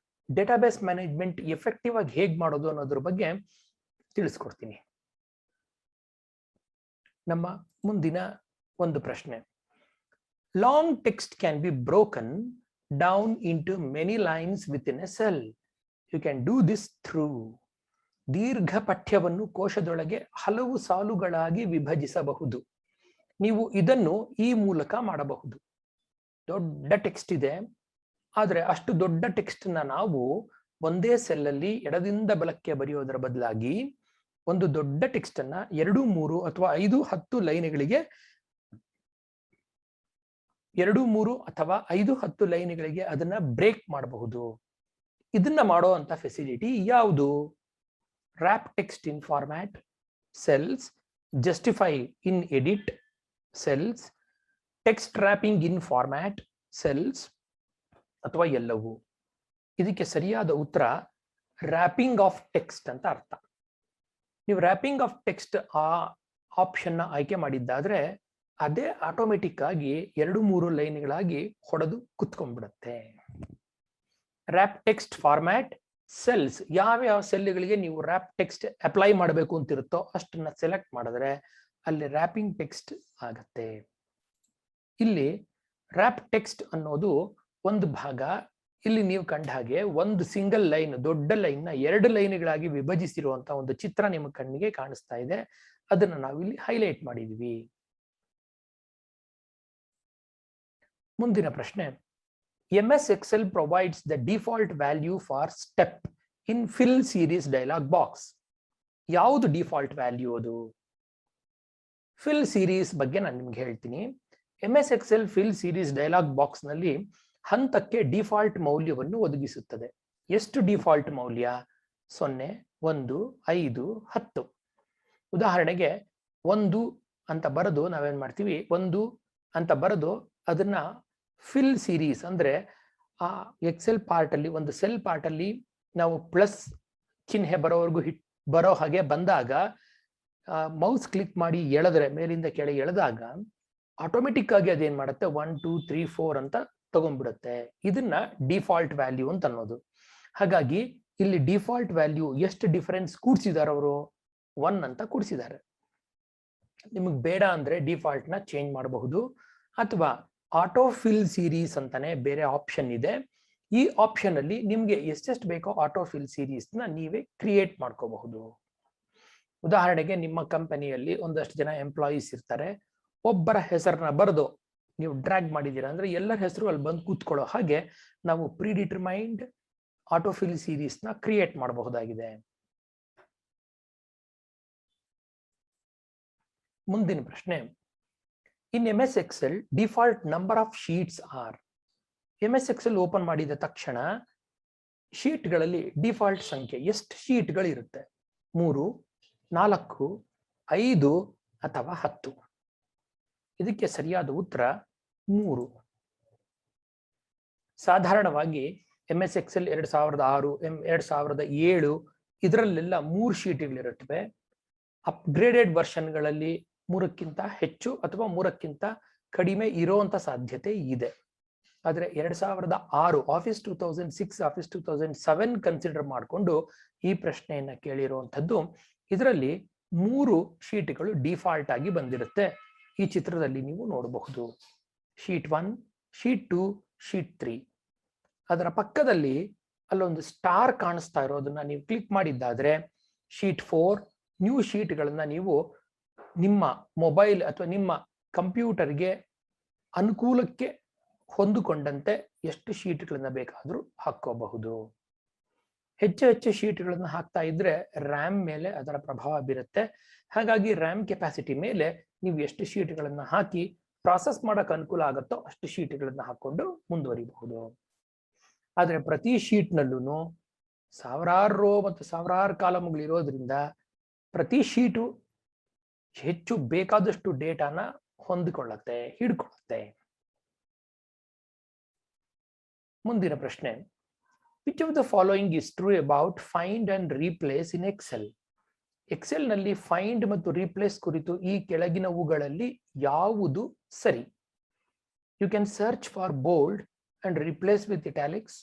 ಡೇಟಾಬೇಸ್ ಮ್ಯಾನೇಜ್ಮೆಂಟ್ ಎಫೆಕ್ಟಿವ್ ಆಗಿ ಹೇಗ್ ಮಾಡೋದು ಅನ್ನೋದ್ರ ಬಗ್ಗೆ ತಿಳಿಸ್ಕೊಡ್ತೀನಿ. ನಮ್ಮ ಮುಂದಿನ ಒಂದು ಪ್ರಶ್ನೆ, long text can be broken down into many lines within a cell. You can do this through. ದೀರ್ಘ ಪಠ್ಯವನ್ನು ಕೋಶದೊಳಗೆ ಹಲವು ಸಾಲುಗಳಾಗಿ ವಿಭಜಿಸಬಹುದು. ನೀವು ಇದನ್ನು ಈ ಮೂಲಕ ಮಾಡಬಹುದು. ದೊಡ್ಡ ಟೆಕ್ಸ್ಟ್ ಇದೆ, ಆದ್ರೆ ಅಷ್ಟು ದೊಡ್ಡ ಟೆಕ್ಸ್ಟ್ ನಾವು ಒಂದೇ ಸೆಲ್ ಅಲ್ಲಿ ಎಡದಿಂದ ಬಲಕ್ಕೆ ಬರೆಯೋದರ ಬದಲಾಗಿ ಒಂದು ದೊಡ್ಡ ಟೆಕ್ಸ್ಟ್ ಅನ್ನ 2, 3 ಅಥವಾ 5, 10 ಲೈನ್ಗಳಿಗೆ 2, 3 ಅಥವಾ 5, 10 ಲೈನ್ಗಳಿಗೆ ಅದನ್ನ ಬ್ರೇಕ್ ಮಾಡಬಹುದು. ಇದನ್ನ ಮಾಡುವಂತ ಫೆಸಿಲಿಟಿ ಯಾವುದು? ರ್ಯಾಪ್ ಟೆಕ್ಸ್ಟ್ ಇನ್ ಫಾರ್ಮ್ಯಾಟ್, ಸೆಲ್ಸ್, ಜಸ್ಟಿಫೈ ಇನ್ ಎಡಿಟ್, ಸೆಲ್ಸ್, ಟೆಕ್ಸ್ಟ್ ರ್ಯಾಪಿಂಗ್ ಇನ್ ಫಾರ್ಮ್ಯಾಟ್, ಸೆಲ್ಸ್ ಅಥವಾ ಎಲ್ಲವೂ. ಇದಕ್ಕೆ ಸರಿಯಾದ ಉತ್ತರ ರ್ಯಾಪಿಂಗ್ ಆಫ್ ಟೆಕ್ಸ್ಟ್ ಅಂತ ಅರ್ಥ. ನೀವು ರ್ಯಾಪಿಂಗ್ ಆಫ್ ಟೆಕ್ಸ್ಟ್ ಆ ಆಪ್ಷನ್ ಆಯ್ಕೆ ಮಾಡಿದ್ದಾದ್ರೆ ಅದೇ ಆಟೋಮೆಟಿಕ್ ಆಗಿ 2, 3 ಲೈನ್ಗಳಾಗಿ ಹೊಡೆದು ಕುತ್ಕೊಂಡ್ಬಿಡುತ್ತೆ. ರ್ಯಾಪ್ ಟೆಕ್ಸ್ಟ್ ಫಾರ್ಮ್ಯಾಟ್, ಸೆಲ್ಸ್ ಯಾವ ಸೆಲ್ಗಳಿಗೆ ನೀವು ರ್ಯಾಪ್ ಟೆಕ್ಸ್ಟ್ ಅಪ್ಲೈ ಮಾಡಬೇಕು ಅಂತಿರುತ್ತೋ ಅಷ್ಟನ್ನ ಸೆಲೆಕ್ಟ್ ಮಾಡಿದ್ರೆ ಅಲ್ಲಿ ರ್ಯಾಪಿಂಗ್ ಟೆಕ್ಸ್ಟ್ ಆಗತ್ತೆ. ಇಲ್ಲಿ ರ್ಯಾಪ್ ಟೆಕ್ಸ್ಟ್ ಅನ್ನೋದು ಒಂದು ಭಾಗ. ಇಲ್ಲಿ ನೀವು ಕಂಡ ಹಾಗೆ ಒಂದು ಸಿಂಗಲ್ ಲೈನ್, ದೊಡ್ಡ ಲೈನ್ ನ 2 ಲೈನ್ಗಳಾಗಿ ವಿಭಜಿಸಿರುವಂತ ಒಂದು ಚಿತ್ರ ನಿಮ್ಮ ಕಣ್ಣಿಗೆ ಕಾಣಿಸ್ತಾ ಇದೆ. ಅದನ್ನ ನಾವು ಇಲ್ಲಿ ಹೈಲೈಟ್ ಮಾಡಿದ್ವಿ. ಮುಂದಿನ ಪ್ರಶ್ನೆ, MS Excel provides the default value for step in fill series dialog box. ಯಾವುದು ಡಿಫಾಲ್ಟ್ ವ್ಯಾಲ್ಯೂ ಅದು? ಫಿಲ್ ಸೀರೀಸ್ ಬಗ್ಗೆ ನಾನು ನಿಮ್ಗೆ ಹೇಳ್ತೀನಿ. MS Excel fill series dialogue box ನಲ್ಲಿ ಹಂತಕ್ಕೆ ಡಿಫಾಲ್ಟ್ ಮೌಲ್ಯವನ್ನು ಒದಗಿಸುತ್ತದೆ. ಎಷ್ಟು ಡಿಫಾಲ್ಟ್ ಮೌಲ್ಯ? 0, 1, 5, 10. ಉದಾಹರಣೆಗೆ 1 ಅಂತ ಬರೆದು ನಾವೇನ್ ಮಾಡ್ತೀವಿ, 1 ಅಂತ ಬರೆದು ಅದನ್ನ ಫಿಲ್ ಸೀರೀಸ್ ಅಂದ್ರೆ ಆ ಎಕ್ಸೆಲ್ ಪಾರ್ಟ್ ಅಲ್ಲಿ ಒಂದು ಸೆಲ್ ಪಾರ್ಟ್ ಅಲ್ಲಿ ನಾವು ಪ್ಲಸ್ ಚಿಹ್ನೆ ಬರೋವರೆಗೂ ಬರೋ ಹಾಗೆ ಬಂದಾಗ ಮೌಸ್ ಕ್ಲಿಕ್ ಮಾಡಿ ಎಳೆದ್ರೆ, ಮೇಲಿಂದ ಕೆಳಗೆ ಎಳೆದಾಗ ಆಟೋಮೆಟಿಕ್ ಆಗಿ ಅದೇನ್ ಮಾಡುತ್ತೆ 1, 2, 3, 4 ಅಂತ ತಗೊಂಡ್ಬಿಡುತ್ತೆ. ಇದನ್ನ ಡಿಫಾಲ್ಟ್ ವ್ಯಾಲ್ಯೂ ಅಂತ ಅನ್ನೋದು. ಹಾಗಾಗಿ ಇಲ್ಲಿ ಡಿಫಾಲ್ಟ್ ವ್ಯಾಲ್ಯೂ ಎಷ್ಟು ಡಿಫರೆನ್ಸ್ ಕೂಡಿಸಿದಾರೆ ಅವರು? 1 ಅಂತ ಕೂಡಿಸಿದ್ದಾರೆ. ನಿಮಗೆ ಬೇಡ ಅಂದ್ರೆ ಡಿಫಾಲ್ಟ್ ನ ಚೇಂಜ್ ಮಾಡಬಹುದು, ಅಥವಾ ಆಟೋ ಫಿಲ್ ಸೀರೀಸ್ ಅಂತಾನೆ ಬೇರೆ ಆಪ್ಷನ್ ಇದೆ. ಈ ಆಪ್ಷನ್ ಅಲ್ಲಿ ನಿಮ್ಗೆ ಎಷ್ಟೆಷ್ಟು ಬೇಕೋ ಆಟೋ ಫಿಲ್ ಸೀರೀಸ್ ನ ನೀವೇ ಕ್ರಿಯೇಟ್ ಮಾಡ್ಕೋಬಹುದು. ಉದಾಹರಣೆಗೆ ನಿಮ್ಮ ಕಂಪನಿಯಲ್ಲಿ ಒಂದಷ್ಟು ಜನ ಎಂಪ್ಲಾಯೀಸ್ ಇರ್ತಾರೆ. ಒಬ್ಬರ ಹೆಸರನ್ನ ಬರೆದು ನೀವು ಡ್ರ್ಯಾಗ್ ಮಾಡಿದ್ದೀರಾ ಅಂದ್ರೆ ಎಲ್ಲರ ಹೆಸರು ಅಲ್ಲಿ ಬಂದು ಕೂತ್ಕೊಳ್ಳೋ ಹಾಗೆ ನಾವು ಪ್ರಿಡಿಟರ್ಮೈನ್ಡ್ ಆಟೋ ಫಿಲ್ ಸೀರೀಸ್ ನ ಕ್ರಿಯೇಟ್ ಮಾಡಬಹುದಾಗಿದೆ. ಮುಂದಿನ ಪ್ರಶ್ನೆ, in MS Excel default number of sheets are. MS Excel open ಮಾಡಿದ ತಕ್ಷಣ ಶೀಟ್ಗಳಲ್ಲಿ ಡಿಫಾಲ್ಟ್ ಸಂಖ್ಯೆ ಎಷ್ಟು ಶೀಟ್ಗಳಿರುತ್ತೆ? 3, 4, 5 ಅಥವಾ 10? ಇದಕ್ಕೆ ಸರಿಯಾದ ಉತ್ತರ 3. ಸಾಧಾರಣವಾಗಿ MS Excel 2006, 2007 ಇದರಲ್ಲೆಲ್ಲ 3 ಶೀಟ್ಗಳಿರುತ್ತವೆ. ಅಪ್ಗ್ರೇಡೆಡ್ ವರ್ಷನ್ಗಳಲ್ಲಿ 3ಕ್ಕಿಂತ ಹೆಚ್ಚು ಅಥವಾ 3ಕ್ಕಿಂತ ಕಡಿಮೆ ಇರುವಂತ ಸಾಧ್ಯತೆ ಇದೆ. ಆದ್ರೆ 2006 ಆಫೀಸ್ 2006, ಆಫೀಸ್ 2007 ಕನ್ಸಿಡರ್ ಮಾಡಿಕೊಂಡು ಈ ಪ್ರಶ್ನೆಯನ್ನ ಕೇಳಿರುವಂತದ್ದು. ಇದರಲ್ಲಿ 3 ಶೀಟ್ಗಳು ಡಿಫಾಲ್ಟ್ ಆಗಿ ಬಂದಿರುತ್ತೆ. ಈ ಚಿತ್ರದಲ್ಲಿ ನೀವು ನೋಡಬಹುದು. Sheet 1, sheet 2, sheet 3. ಅದರ ಪಕ್ಕದಲ್ಲಿ ಅಲ್ಲೊಂದು ಸ್ಟಾರ್ ಕಾಣಿಸ್ತಾ ಇರೋದನ್ನ ನೀವು ಕ್ಲಿಕ್ ಮಾಡಿದ್ದಾದ್ರೆ ಶೀಟ್ 4 ನ್ಯೂ ಶೀಟ್ಗಳನ್ನ ನೀವು ನಿಮ್ಮ ಮೊಬೈಲ್ ಅಥವಾ ನಿಮ್ಮ ಕಂಪ್ಯೂಟರ್ಗೆ ಅನುಕೂಲಕ್ಕೆ ಹೊಂದಿಕೊಂಡಂತೆ ಎಷ್ಟು ಶೀಟ್ಗಳನ್ನ ಬೇಕಾದ್ರೂ ಹಾಕೋಬಹುದು. ಹೆಚ್ಚು ಶೀಟ್ಗಳನ್ನ ಹಾಕ್ತಾ ಇದ್ರೆ ರ್ಯಾಮ್ ಮೇಲೆ ಅದರ ಪ್ರಭಾವ ಬೀರುತ್ತೆ. ಹಾಗಾಗಿ ರ್ಯಾಮ್ ಕೆಪಾಸಿಟಿ ಮೇಲೆ ನೀವು ಎಷ್ಟು ಶೀಟ್ಗಳನ್ನ ಹಾಕಿ ಪ್ರಾಸೆಸ್ ಮಾಡಕ್ ಅನುಕೂಲ ಆಗುತ್ತೋ ಅಷ್ಟು ಶೀಟ್ಗಳನ್ನ ಹಾಕೊಂಡು ಮುಂದುವರಿಬಹುದು. ಆದ್ರೆ ಪ್ರತಿ ಶೀಟ್ನಲ್ಲೂ ಸಾವಿರಾರು ರೋ ಮತ್ತು ಸಾವಿರಾರು ಕಾಲಮ್ಗಳಿರೋದ್ರಿಂದ ಪ್ರತಿ ಶೀಟು ಹೆಚ್ಚು ಬೇಕಾದಷ್ಟು ಡೇಟಾನ ಹಿಡ್ಕೊಳ್ಳುತ್ತೆ. ಮುಂದಿನ ಪ್ರಶ್ನೆ, which of the following is true about find and replace in Excel? Excel ನಲ್ಲಿ ಫೈಂಡ್ ಮತ್ತು ರೀಪ್ಲೇಸ್ ಕುರಿತು ಈ ಕೆಳಗಿನವುಗಳಲ್ಲಿ ಯಾವುದು ಸರಿ? You can search for bold and replace with italics.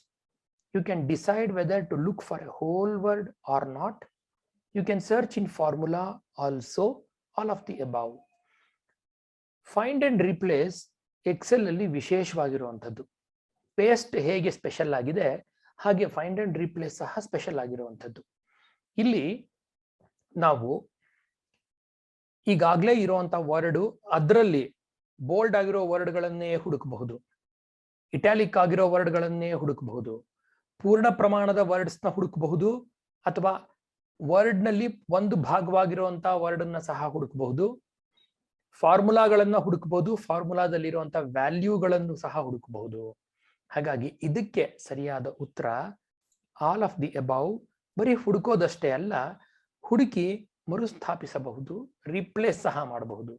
You can decide whether to look for a whole word or not. You can search in formula also, all of the above. Find and replace Excel ಅಲ್ಲಿ ವಿಶೇಷವಾಗಿರುವಂತದ್ದು. Paste ಹೇಗೆ special ಆಗಿದೆ ಹಾಗೆ find and replace ಸಹ special ಆಗಿರುವಂತದ್ದು. ಇಲ್ಲಿ ನಾವು ಈಗಾಗಲೇ ಇರುವಂತ ವರ್ಡ್, ಅದರಲ್ಲಿ ಬೋಲ್ಡ್ ಆಗಿರೋ ವರ್ಡ್ಗಳನ್ನೇ ಹುಡುಕಬಹುದು, ಇಟ್ಯಾಲಿಕ್ ಆಗಿರೋ ವರ್ಡ್ಗಳನ್ನೇ ಹುಡುಕಬಹುದು, ಪೂರ್ಣ ಪ್ರಮಾಣದ ವರ್ಡ್ಸ್ ನ ಹುಡುಕಬಹುದು, ಅಥವಾ ವರ್ಡ್ ನಲ್ಲಿ ಒಂದು ಭಾಗವಾಗಿರುವಂತಹ ವರ್ಡ್ ಅನ್ನ ಸಹ ಹುಡುಕಬಹುದು, ಫಾರ್ಮುಲಾಗಳನ್ನ ಹುಡುಕಬಹುದು, ಫಾರ್ಮುಲಾದಲ್ಲಿರುವಂತಹ ವ್ಯಾಲ್ಯೂಗಳನ್ನು ಸಹ ಹುಡುಕಬಹುದು. ಹಾಗಾಗಿ ಇದಕ್ಕೆ ಸರಿಯಾದ ಉತ್ತರ ಆಲ್ ಆಫ್ ದಿ ಅಬೌವ್. ಬರೀ ಹುಡುಕೋದಷ್ಟೇ ಅಲ್ಲ, ಹುಡುಕಿ ಮರುಸ್ಥಾಪಿಸಬಹುದು, ರಿಪ್ಲೇಸ್ ಸಹ ಮಾಡಬಹುದು.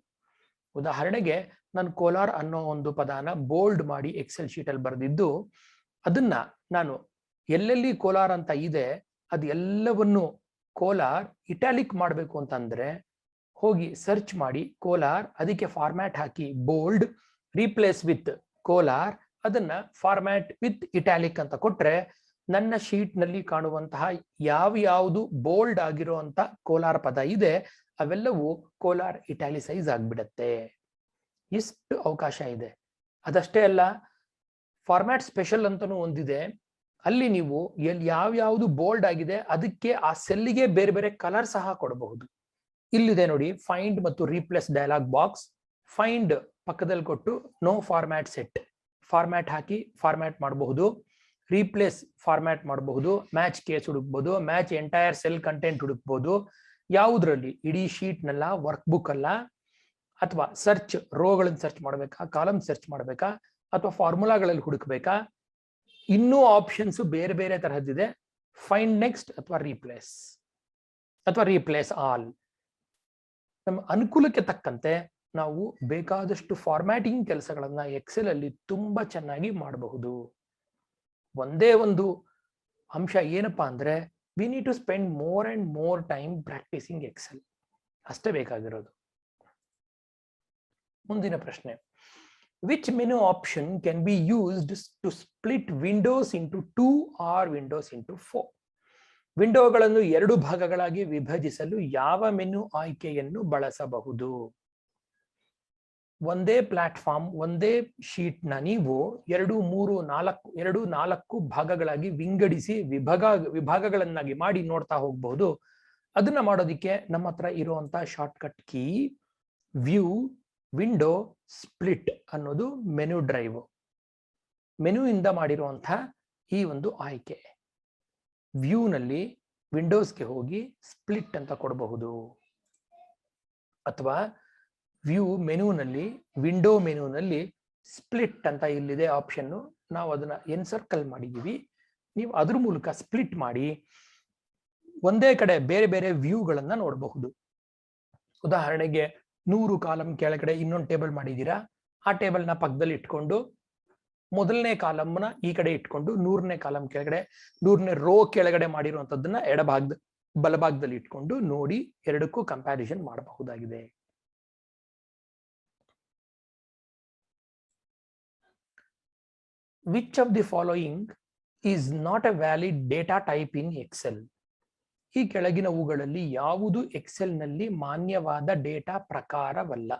ಉದಾಹರಣೆಗೆ ನಾನು ಕೋಲಾರ್ ಅನ್ನೋ ಒಂದು ಪದಾನ ಬೋಲ್ಡ್ ಮಾಡಿ ಎಕ್ಸೆಲ್ ಶೀಟ್ ಅಲ್ಲಿ ಬರೆದಿದ್ದು, ಅದನ್ನ ನಾನು ಎಲ್ಲೆಲ್ಲಿ ಕೋಲಾರ್ ಅಂತ ಇದೆ ಅದು ಎಲ್ಲವನ್ನು ಕೋಲಾರ್ ಇಟ್ಯಾಲಿಕ್ ಮಾಡಬೇಕು ಅಂತಂದ್ರೆ ಹೋಗಿ ಸರ್ಚ್ ಮಾಡಿ ಕೋಲಾರ್, ಅದಕ್ಕೆ format hockey bold, replace with Kolar, ಅದನ್ನ ಫಾರ್ಮ್ಯಾಟ್ ವಿತ್ ಇಟ್ಯಾಲಿಕ್ ಅಂತ ಕೊಟ್ರೆ ನನ್ನ ಶೀಟ್ ನಲ್ಲಿ ಕಾಣುವಂತಹ ಯಾವುದು ಬೋಲ್ಡ್ ಆಗಿರುವಂತ ಕೋಲಾರ ಪದ ಇದೆ ಅವೆಲ್ಲವೂ ಕೋಲಾರ್ ಇಟಾಲಿಸೈಸ್ ಆಗ್ಬಿಡತ್ತೆ. ಇಷ್ಟು ಅವಕಾಶ ಇದೆ. ಅದಷ್ಟೇ ಅಲ್ಲ, ಫಾರ್ಮ್ಯಾಟ್ ಸ್ಪೆಷಲ್ ಅಂತಾನೂ ಒಂದಿದೆ. ಅಲ್ಲಿ ನೀವು ಯಾವ್ಯಾವುದು ಬೋಲ್ಡ್ ಆಗಿದೆ ಅದಕ್ಕೆ ಆ ಸೆಲ್ಗೆ ಬೇರೆ ಬೇರೆ ಕಲರ್ ಸಹ ಕೊಡಬಹುದು. ಇಲ್ಲಿದೆ ನೋಡಿ, ಫೈಂಡ್ ಮತ್ತು ರೀಪ್ಲೇಸ್ ಡೈಲಾಗ್ ಬಾಕ್ಸ್. ಫೈಂಡ್ ಪಕ್ಕದಲ್ಲಿ ಕೊಟ್ಟು ನೋ ಫಾರ್ಮ್ಯಾಟ್ ಸೆಟ್, ಫಾರ್ಮ್ಯಾಟ್ ಹಾಕಿ ಫಾರ್ಮ್ಯಾಟ್ ಮಾಡಬಹುದು. ರೀಪ್ಲೇಸ್ ಫಾರ್ಮ್ಯಾಟ್ ಮಾಡಬಹುದು, ಮ್ಯಾಚ್ ಕೇಸ್ ಹುಡುಕ್ಬಹುದು, ಮ್ಯಾಚ್ ಎಂಟೈರ್ ಸೆಲ್ ಕಂಟೆಂಟ್ ಹುಡುಕ್ಬಹುದು. ಯಾವುದ್ರಲ್ಲಿ, ಇಡೀ ಶೀಟ್ ನಲ್ಲ, ವರ್ಕ್ ಬುಕ್ ಅಲ್ಲ, ಅಥವಾ ಸರ್ಚ್ ರೋಗಳನ್ನು ಸರ್ಚ್ ಮಾಡಬೇಕಾ, ಕಾಲಮ್ ಸರ್ಚ್ ಮಾಡಬೇಕಾ, ಅಥವಾ ಫಾರ್ಮುಲಾಗಳಲ್ಲಿ ಹುಡುಕ್ಬೇಕಾ, ಇನ್ನೂ ಆಪ್ಷನ್ಸ್ ಬೇರೆ ಬೇರೆ ತರಹದ್ದಿದೆ. ಫೈಂಡ್ ನೆಕ್ಸ್ಟ್ ಅಥವಾ ರೀಪ್ಲೇಸ್ ಆಲ್. ನಮ್ಮ ಅನುಕೂಲಕ್ಕೆ ತಕ್ಕಂತೆ ನಾವು ಬೇಕಾದಷ್ಟು ಫಾರ್ಮ್ಯಾಟಿಂಗ್ ಕೆಲಸಗಳನ್ನ ಎಕ್ಸೆಲ್ ಅಲ್ಲಿ ತುಂಬಾ ಚೆನ್ನಾಗಿ ಮಾಡಬಹುದು. ಒಂದೇ ಒಂದು ಅಂಶ ಏನಪ್ಪಾ ಅಂದ್ರೆ, we need to spend more and more time practicing Excel. ಅಷ್ಟೇ ಬೇಕಾಗಿರೋದು. ಮುಂದಿನ ಪ್ರಶ್ನೆ, which menu option can be used to split windows into 2 or windows into 4? ವಿಂಡೋಗಳನ್ನು 2 ಭಾಗಗಳಾಗಿ ವಿಭಜಿಸಲು ಯಾವ ಮೆನು ಆಯ್ಕೆಯನ್ನು ಬಳಸಬಹುದು? ಒಂದೇ ಪ್ಲಾಟ್ಫಾರ್ಮ್, ಒಂದೇ ಶೀಟ್ ನ ನೀವು 2, 3, 4 ಭಾಗಗಳಾಗಿ ವಿಂಗಡಿಸಿ ವಿಭಾಗಗಳನ್ನಾಗಿ ಮಾಡಿ ನೋಡ್ತಾ ಹೋಗ್ಬಹುದು. ಅದನ್ನ ಮಾಡೋದಿಕ್ಕೆ ನಮ್ಮ ಹತ್ರ ಇರುವಂತ shortcut key view window split ಅನ್ನೋದು ಮೆನು ಡ್ರೈವ್. ಮೆನು ಇಂದ ಮಾಡಿರುವಂತಹ ಈ ಒಂದು ಆಯ್ಕೆ. ವ್ಯೂ ನಲ್ಲಿ ವಿಂಡೋಸ್ಗೆ ಹೋಗಿ ಸ್ಪ್ಲಿಟ್ ಅಂತ ಕೊಡಬಹುದು, ಅಥವಾ ವ್ಯೂ ಮೆನುನಲ್ಲಿ ವಿಂಡೋ ಮೆನುನಲ್ಲಿ ಸ್ಪ್ಲಿಟ್ ಅಂತ ಇಲ್ಲಿದೆ ಆಪ್ಷನ್. ನಾವು ಅದನ್ನ ಎನ್ಸರ್ಕಲ್ ಮಾಡಿದೀವಿ. ನೀವು ಅದ್ರ ಮೂಲಕ ಸ್ಪ್ಲಿಟ್ ಮಾಡಿ ಒಂದೇ ಕಡೆ ಬೇರೆ ಬೇರೆ ವ್ಯೂಗಳನ್ನ ನೋಡಬಹುದು. ಉದಾಹರಣೆಗೆ 100 ಕಾಲಮ್ ಕೆಳಗಡೆ ಇನ್ನೊಂದು ಟೇಬಲ್ ಮಾಡಿದೀರಾ, ಆ ಟೇಬಲ್ ನ ಪಕ್ಕದಲ್ಲಿ ಇಟ್ಕೊಂಡು ಮೊದಲನೇ ಕಾಲಮ್ನ ಈ ಕಡೆ ಇಟ್ಕೊಂಡು 100ನೇ ಕಾಲಮ್ ಕೆಳಗಡೆ 100ನೇ ರೋ ಕೆಳಗಡೆ ಮಾಡಿರುವಂತದ್ದನ್ನ ಬಲಭಾಗದಲ್ಲಿ ಇಟ್ಕೊಂಡು ನೋಡಿ ಎರಡಕ್ಕೂ ಕಂಪ್ಯಾರಿಸನ್ ಮಾಡಬಹುದಾಗಿದೆ. Which of the following is not a valid data type in Excel? ಈ ಕೆಳಗಿನವುಗಳಲ್ಲಿ ಯಾವುದು ಎಕ್ಸೆಲ್ ನಲ್ಲಿ ಮಾನ್ಯವಾದ ಡೇಟಾ ಪ್ರಕಾರವಲ್ಲ?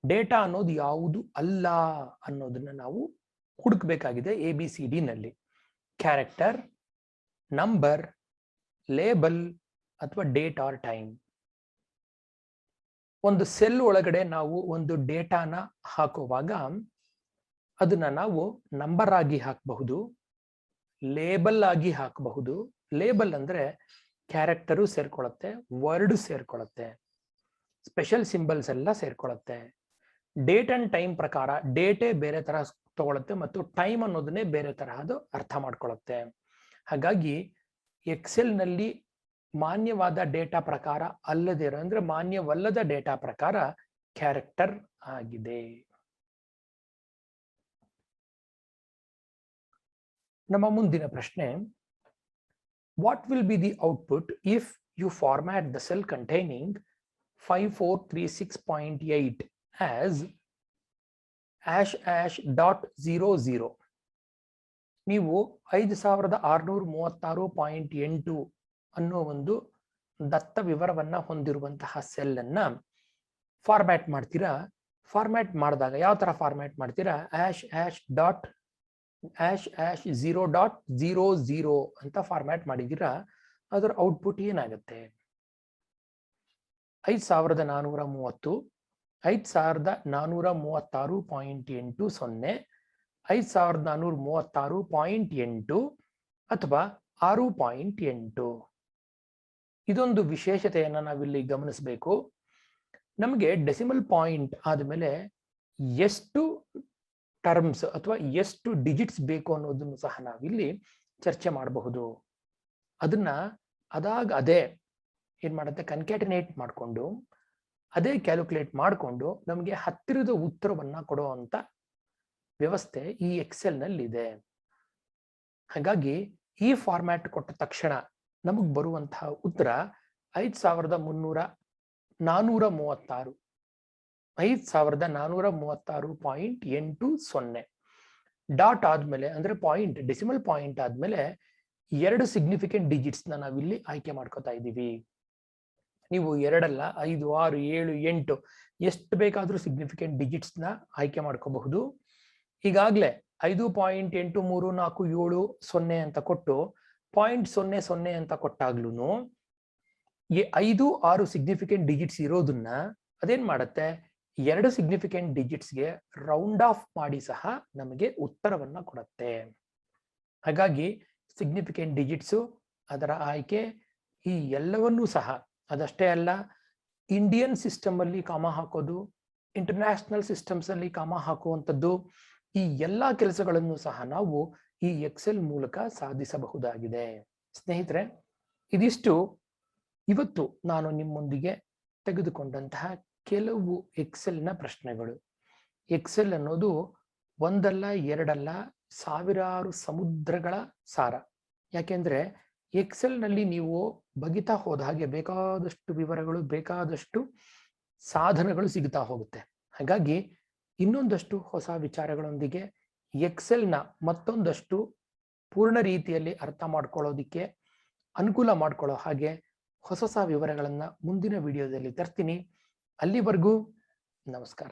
ಡೇಟಾ ಅನ್ನೋದು ಯಾವುದು ಅಲ್ಲ ಅನ್ನೋದನ್ನ ನಾವು ಹುಡುಕಬೇಕಾಗಿದೆ. ABCD ನಲ್ಲಿ ಕ್ಯಾರೆಕ್ಟರ್, ನಂಬರ್, ಲೇಬಲ್ ಅಥವಾ ಡೇಟ್ ಆರ್ ಟೈಮ್. ಒಂದು ಸೆಲ್ ಒಳಗಡೆ ನಾವು ಒಂದು ಡೇಟಾನ ಹಾಕುವಾಗ ಅದನ್ನ ನಾವು ನಂಬರ್ ಆಗಿ ಹಾಕಬಹುದು, ಲೇಬಲ್ ಆಗಿ ಹಾಕಬಹುದು. ಲೇಬಲ್ ಅಂದ್ರೆ ಕ್ಯಾರೆಕ್ಟರು ಸೇರ್ಕೊಳ್ಳುತ್ತೆ, ವರ್ಡ್ ಸೇರ್ಕೊಳ್ಳುತ್ತೆ, ಸ್ಪೆಷಲ್ ಸಿಂಬಲ್ಸ್ ಎಲ್ಲ ಸೇರ್ಕೊಳ್ಳುತ್ತೆ. ಡೇಟ್ ಅಂಡ್ ಟೈಮ್ ಪ್ರಕಾರ ಡೇಟೇ ಬೇರೆ ತರ ತಗೊಳುತ್ತೆ ಮತ್ತು ಟೈಮ್ ಅನ್ನೋದನ್ನೇ ಬೇರೆ ತರಹದ ಅರ್ಥ ಮಾಡ್ಕೊಳ್ಳುತ್ತೆ. ಹಾಗಾಗಿ ಎಕ್ಸೆಲ್ ನಲ್ಲಿ ಮಾನ್ಯವಾದ ಡೇಟಾ ಪ್ರಕಾರ ಅಲ್ಲದಿರೋ ಅಂದ್ರೆ ಮಾನ್ಯವಲ್ಲದ ಡೇಟಾ ಪ್ರಕಾರ ಕ್ಯಾರೆಕ್ಟರ್ ಆಗಿದೆ. ನಮ್ಮ ಮುಂದಿನ ಪ್ರಶ್ನೆ, what will be the output if you format the cell containing 5436.8 as #00? ನೀವು 5636.8 ಅನ್ನೋ ಒಂದು ದತ್ತ ವಿವರವನ್ನ ಹೊಂದಿರುವಂತಹ ಸೆಲ್ ಅನ್ನ ಫಾರ್ಮ್ಯಾಟ್ ಮಾಡ್ತೀರಾ. ಫಾರ್ಮ್ಯಾಟ್ ಮಾಡಿದಾಗ ಯಾವ ತರ ಫಾರ್ಮ್ಯಾಟ್ ಮಾಡ್ತೀರಾ? #0.00 ಅಂತ ಫಾರ್ಮ್ಯಾಟ್ ಮಾಡಿದ್ದೀರಾ. ಅದರ ಔಟ್ಪುಟ್ ಏನಾಗುತ್ತೆ? 5430, 5436.80, 5436.8 ಅಥವಾ 6.8. ಇದೊಂದು ವಿಶೇಷತೆಯನ್ನ ನಾವಿಲ್ಲಿ ಗಮನಿಸಬೇಕು. ನಮಗೆ ಡೆಸಿಮಲ್ ಪಾಯಿಂಟ್ ಆದಮೇಲೆ ಎಷ್ಟು ಟರ್ಮ್ಸ್ ಅಥವಾ ಎಷ್ಟು ಡಿಜಿಟ್ಸ್ ಬೇಕು ಅನ್ನೋದನ್ನು ಸಹ ನಾವಿಲ್ಲಿ ಚರ್ಚೆ ಮಾಡಬಹುದು. ಅದನ್ನ ಅದೇ ಏನ್ ಮಾಡುತ್ತೆ, ಕನ್ಕ್ಯಾಟಿನೇಟ್ ಮಾಡಿಕೊಂಡು ಅದೇ ಕ್ಯಾಲ್ಕುಲೇಟ್ ಮಾಡಿಕೊಂಡು ನಮಗೆ ಹತ್ತಿರದ ಉತ್ತರವನ್ನ ಕೊಡುವಂತ ವ್ಯವಸ್ಥೆ ಈ ಎಕ್ಸೆಲ್ ನಲ್ಲಿ ಇದೆ. ಹಾಗಾಗಿ ಈ ಫಾರ್ಮ್ಯಾಟ್ ಕೊಟ್ಟ ತಕ್ಷಣ ನಮಗ್ ಬರುವಂತಹ ಉತ್ತರ 5436. 5436.80. ಡಾಟ್ ಆದ್ಮೇಲೆ ಅಂದ್ರೆ ಪಾಯಿಂಟ್, ಡೆಸಿಮಲ್ ಪಾಯಿಂಟ್ ಆದ್ಮೇಲೆ 2 ಸಿಗ್ನಿಫಿಕೆಂಟ್ ಡಿಜಿಟ್ಸ್ ನಾವಿಲ್ಲಿ ಆಯ್ಕೆ ಮಾಡ್ಕೋತಾ ಇದ್ದೀವಿ. ನೀವು 2 ಅಲ್ಲ, 5, 6, 7, 8 ಎಷ್ಟು ಬೇಕಾದ್ರೂ ಸಿಗ್ನಿಫಿಕೆಂಟ್ ಡಿಜಿಟ್ಸ್ ನ ಆಯ್ಕೆ ಮಾಡ್ಕೋಬಹುದು. ಈಗಾಗ್ಲೇ 5.834770 ಅಂತ ಕೊಟ್ಟು 0.00 ಅಂತ ಕೊಟ್ಟಾಗ್ಲೂ 5, 6 ಸಿಗ್ನಿಫಿಕೆಂಟ್ ಡಿಜಿಟ್ಸ್ ಇರೋದನ್ನ ಅದೇನ್ ಮಾಡತ್ತೆ, 2 ಸಿಗ್ನಿಫಿಕೆಂಟ್ ಡಿಜಿಟ್ಸ್ಗೆ ರೌಂಡ್ ಆಫ್ ಮಾಡಿ ಸಹ ನಮಗೆ ಉತ್ತರವನ್ನ ಕೊಡುತ್ತೆ. ಹಾಗಾಗಿ ಸಿಗ್ನಿಫಿಕೆಂಟ್ ಡಿಜಿಟ್ಸು, ಅದರ ಆಯ್ಕೆ, ಈ ಎಲ್ಲವನ್ನೂ ಸಹ, ಅದಷ್ಟೇ ಅಲ್ಲ, ಇಂಡಿಯನ್ ಸಿಸ್ಟಮ್ ಅಲ್ಲಿ ಕಾಮ ಹಾಕೋದು, ಇಂಟರ್ನ್ಯಾಷನಲ್ ಸಿಸ್ಟಮ್ಸ್ ಅಲ್ಲಿ ಕಾಮ ಹಾಕುವಂಥದ್ದು, ಈ ಎಲ್ಲಾ ಕೆಲಸಗಳನ್ನು ಸಹ ನಾವು ಈ ಎಕ್ಸೆಲ್ ಮೂಲಕ ಸಾಧಿಸಬಹುದಾಗಿದೆ. ಸ್ನೇಹಿತರೆ, ಇದಿಷ್ಟು ಇವತ್ತು ನಾನು ನಿಮ್ಮೊಂದಿಗೆ ತೆಗೆದುಕೊಂಡಂತಹ ಕೆಲವು ಎಕ್ಸೆಲ್ನ ಪ್ರಶ್ನೆಗಳು. ಎಕ್ಸೆಲ್ ಅನ್ನೋದು ಒಂದಲ್ಲ ಎರಡಲ್ಲ ಸಾವಿರಾರು ಸಮುದ್ರಗಳ ಸಾರ. ಯಾಕೆಂದ್ರೆ ಎಕ್ಸೆಲ್ ನಲ್ಲಿ ನೀವು ಬಗಿತಾ ಹೋದ ಹಾಗೆ ಬೇಕಾದಷ್ಟು ವಿವರಗಳು, ಬೇಕಾದಷ್ಟು ಸಾಧನಗಳು ಸಿಗುತ್ತಾ ಹೋಗುತ್ತೆ. ಹಾಗಾಗಿ ಇನ್ನೊಂದಷ್ಟು ಹೊಸ ವಿಚಾರಗಳೊಂದಿಗೆ ಎಕ್ಸೆಲ್ನ ಮತ್ತೊಂದಷ್ಟು ಪೂರ್ಣ ರೀತಿಯಲ್ಲಿ ಅರ್ಥ ಮಾಡ್ಕೊಳ್ಳೋದಿಕ್ಕೆ ಅನುಕೂಲ ಮಾಡ್ಕೊಳ್ಳೋ ಹಾಗೆ ಹೊಸ ವಿವರಗಳನ್ನ ಮುಂದಿನ ವಿಡಿಯೋದಲ್ಲಿ ತರ್ತೀನಿ. ಅಲ್ಲಿವರೆಗೂ ನಮಸ್ಕಾರ.